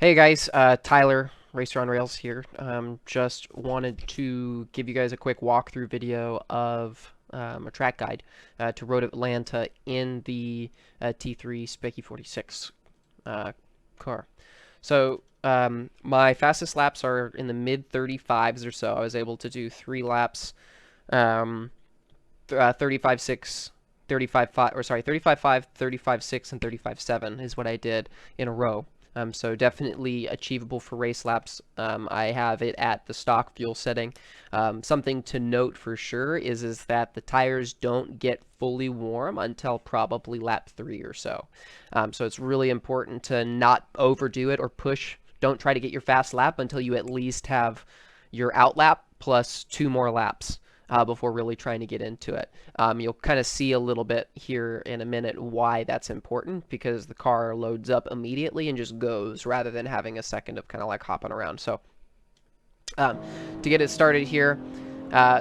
Hey guys, Tyler, Racer on Rails here. Just wanted to give you guys a quick walkthrough video of a track guide to Road Atlanta in the T3 Spec E46 car. So my fastest laps are in the mid 35s or so. I was able to do 3 laps, 35.6, 35.5, or sorry, 35.5, 35.6, and 35.7 is what I did in a row. So definitely achievable for race laps. I have it at the stock fuel setting. Something to note for sure is that the tires don't get fully warm until probably lap 3 or so. So it's really important to not overdo it or push. Don't try to get your fast lap until you at least have your out lap plus 2 more laps. Before really trying to get into it. You'll kind of see a little bit here in a minute why that's important, because the car loads up immediately and just goes rather than having a second of kind of like hopping around. So to get it started here,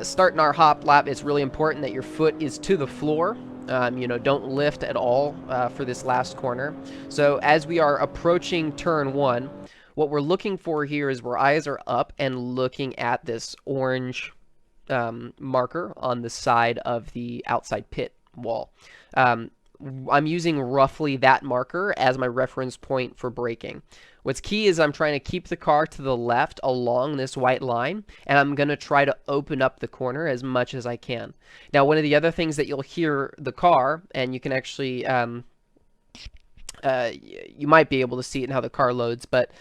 starting our hop lap, it's really important that your foot is to the floor. Don't lift at all for this last corner. So as we are approaching turn 1, what we're looking for here is our eyes are up and looking at this orange marker on the side of the outside pit wall. I'm using roughly that marker as my reference point for braking. What's key is I'm trying to keep the car to the left along this white line, and I'm going to try to open up the corner as much as I can. Now, one of the other things that you'll hear the car, and you can actually you might be able to see it in how the car loads, but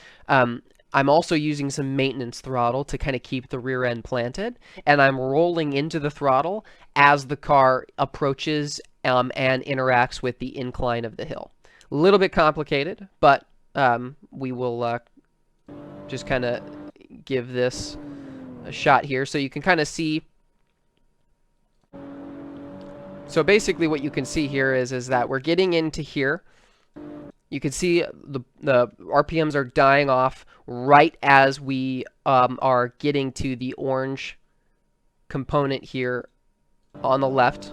I'm also using some maintenance throttle to kind of keep the rear end planted, and I'm rolling into the throttle as the car approaches and interacts with the incline of the hill. A little bit complicated, but we will just kind of give this a shot here so you can kind of see. So basically what you can see here is that we're getting into here. You can see the RPMs are dying off right as we are getting to the orange component here on the left.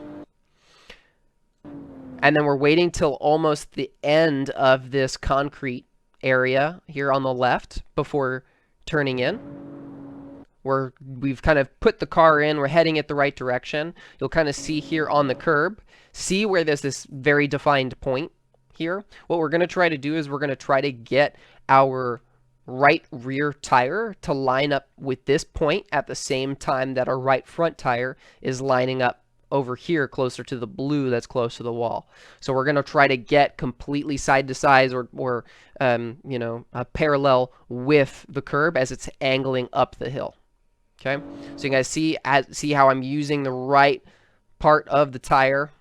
And then we're waiting till almost the end of this concrete area here on the left before turning in. We've kind of put the car in, we're heading it the right direction. You'll kind of see here on the curb, see where there's this very defined point here. What we're going to try to do is we're going to try to get our right rear tire to line up with this point at the same time that our right front tire is lining up over here closer to the blue that's close to the wall. So we're going to try to get completely side to side or parallel with the curb as it's angling up the hill. Okay, so you guys see how I'm using the right part of the tire.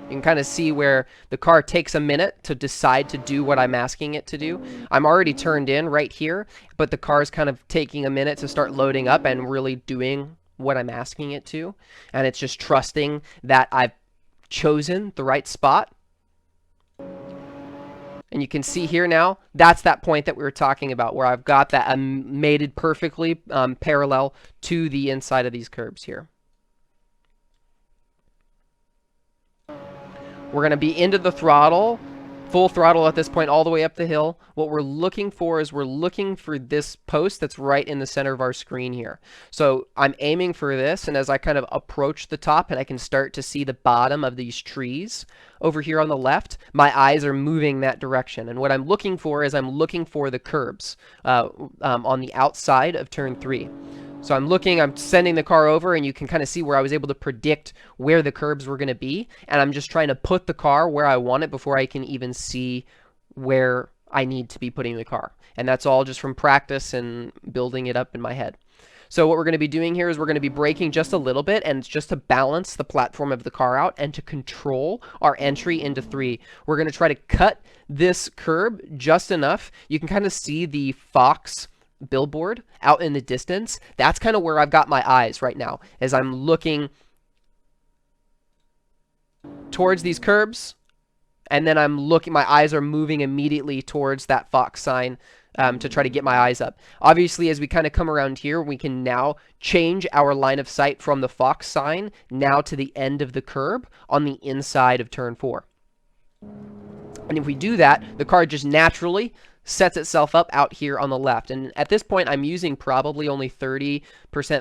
You can kind of see where the car takes a minute to decide to do what I'm asking it to do. I'm already turned in right here, but the car's kind of taking a minute to start loading up and really doing what I'm asking it to. And it's just trusting that I've chosen the right spot. And you can see here now, that's that point that we were talking about, where I've got that mated perfectly parallel to the inside of these curbs here. We're going to be into the throttle, full throttle at this point, all the way up the hill. What we're looking for is we're looking for this post that's right in the center of our screen here. So I'm aiming for this, and as I kind of approach the top and I can start to see the bottom of these trees over here on the left, my eyes are moving that direction. And what I'm looking for is I'm looking for the curbs on the outside of turn 3. So I'm sending the car over, and you can kind of see where I was able to predict where the curbs were going to be, and I'm just trying to put the car where I want it before I can even see where I need to be putting the car. And that's all just from practice and building it up in my head. So what we're going to be doing here is we're going to be braking just a little bit, and it's just to balance the platform of the car out and to control our entry into 3. We're going to try to cut this curb just enough. You can kind of see the Fox billboard out in the distance. That's kind of where I've got my eyes right now, as I'm looking towards these curbs, and then my eyes are moving immediately towards that Fox sign to try to get my eyes up. Obviously, as we kind of come around here, we can now change our line of sight from the fox sign now to the end of the curb on the inside of turn 4. And if we do that, the car just naturally sets itself up out here on the left. And at this point, I'm using probably only 30%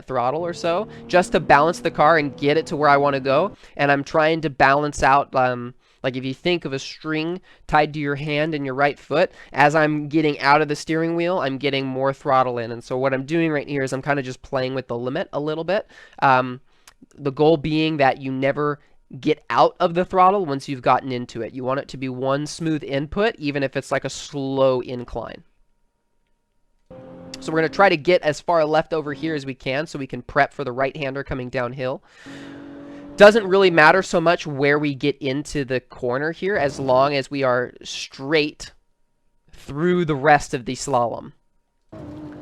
throttle or so just to balance the car and get it to where I want to go. And I'm trying to balance out, like if you think of a string tied to your hand and your right foot, as I'm getting out of the steering wheel, I'm getting more throttle in. And so what I'm doing right here is I'm kind of just playing with the limit a little bit. The goal being that you never get out of the throttle once you've gotten into it. You want it to be one smooth input, even if it's like a slow incline. So we're going to try to get as far left over here as we can so we can prep for the right-hander coming downhill. Doesn't really matter so much where we get into the corner here as long as we are straight through the rest of the slalom.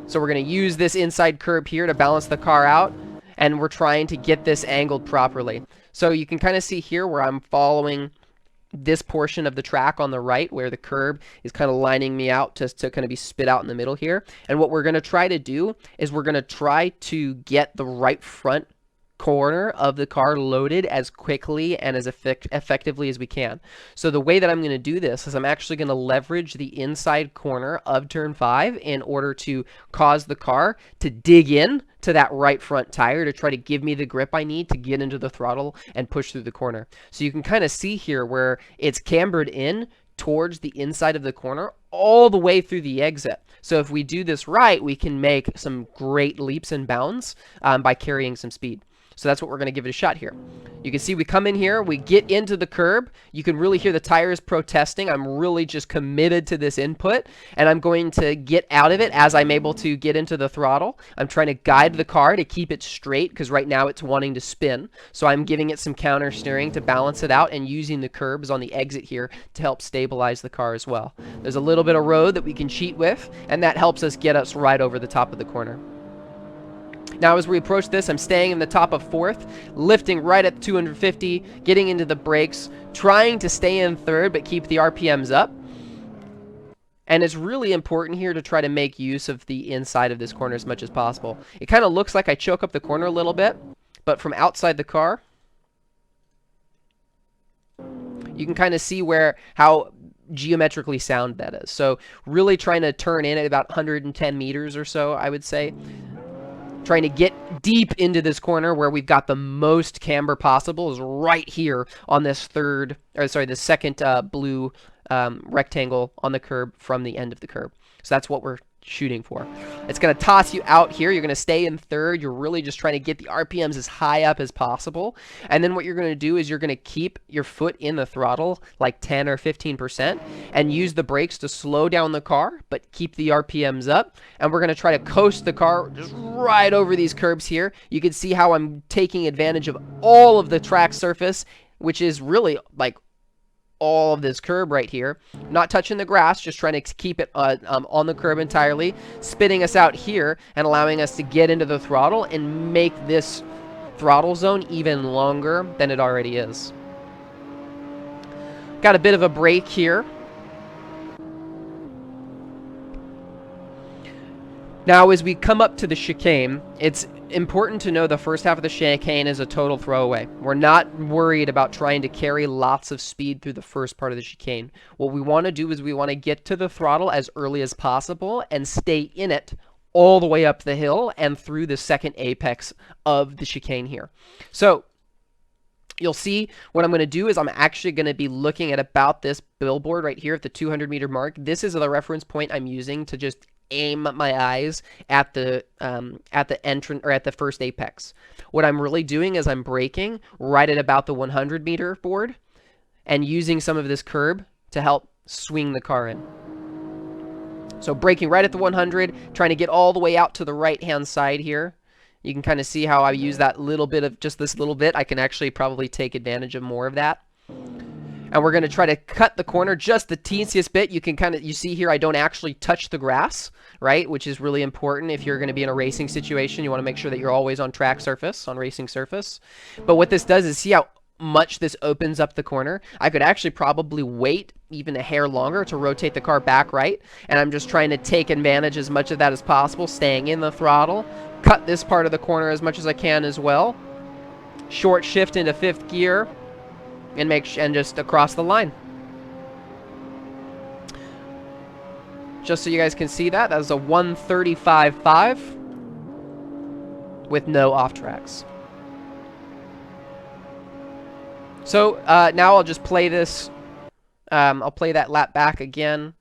So we're going to use this inside curb here to balance the car out, and we're trying to get this angled properly. So you can kind of see here where I'm following this portion of the track on the right where the curb is kind of lining me out to kind of be spit out in the middle here. And what we're going to try to do is we're going to try to get the right front corner of the car loaded as quickly and as effectively as we can. So the way that I'm going to do this is I'm actually going to leverage the inside corner of turn 5 in order to cause the car to dig in to that right front tire to try to give me the grip I need to get into the throttle and push through the corner. So you can kind of see here where it's cambered in towards the inside of the corner all the way through the exit. So if we do this right, we can make some great leaps and bounds by carrying some speed. So that's what we're going to give it a shot here. You can see we come in here, we get into the curb. You can really hear the tires protesting. I'm really just committed to this input, and I'm going to get out of it as I'm able to get into the throttle. I'm trying to guide the car to keep it straight because right now it's wanting to spin. So I'm giving it some counter steering to balance it out and using the curbs on the exit here to help stabilize the car as well. There's a little bit of road that we can cheat with, and that helps us get us right over the top of the corner. Now as we approach this, I'm staying in the top of 4th, lifting right at 250, getting into the brakes, trying to stay in 3rd but keep the RPMs up. And it's really important here to try to make use of the inside of this corner as much as possible. It kind of looks like I choke up the corner a little bit, but from outside the car, you can kind of see how geometrically sound that is. So really trying to turn in at about 110 meters or so, I would say. Trying to get deep into this corner where we've got the most camber possible is right here on this the second blue rectangle on the curb from the end of the curb. So that's what we're shooting for. It's going to toss you out here. You're going to stay in 3rd. You're really just trying to get the RPMs as high up as possible. And then what you're going to do is you're going to keep your foot in the throttle like 10 or 15% and use the brakes to slow down the car, but keep the RPMs up. And we're going to try to coast the car just right over these curbs here. You can see how I'm taking advantage of all of the track surface, which is really like all of this curb right here, not touching the grass, just trying to keep it on the curb entirely, spitting us out here and allowing us to get into the throttle and make this throttle zone even longer than it already is. Got a bit of a break here. Now as we come up to the chicane, it's important to know the first half of the chicane is a total throwaway. We're not worried about trying to carry lots of speed through the first part of the chicane. What we want to do is we want to get to the throttle as early as possible and stay in it all the way up the hill and through the second apex of the chicane here. So you'll see what I'm going to do is I'm actually going to be looking at about this billboard right here at the 200 meter mark. This is the reference point I'm using to just aim my eyes at the entrance or at the first apex. What I'm really doing is I'm braking right at about the 100 meter board and using some of this curb to help swing the car in. So braking right at the 100, trying to get all the way out to the right hand side here. You can kind of see how I use that little bit of just this little bit. I can actually probably take advantage of more of that. And we're going to try to cut the corner just the teeniest bit. You see here I don't actually touch the grass, right? Which is really important if you're going to be in a racing situation. You want to make sure that you're always on track surface, on racing surface. But what this does is see how much this opens up the corner. I could actually probably wait even a hair longer to rotate the car back right, and I'm just trying to take advantage as much of that as possible, staying in the throttle, cut this part of the corner as much as I can as well, short shift into 5th gear, and just across the line. Just so you guys can see that is a 135.5 with no off tracks. So now I'll just play this. I'll play that lap back again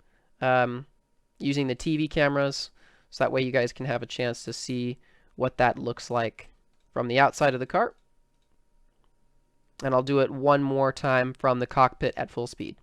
using the TV cameras, so that way you guys can have a chance to see what that looks like from the outside of the car. And I'll do it one more time from the cockpit at full speed.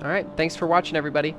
All right, thanks for watching, everybody.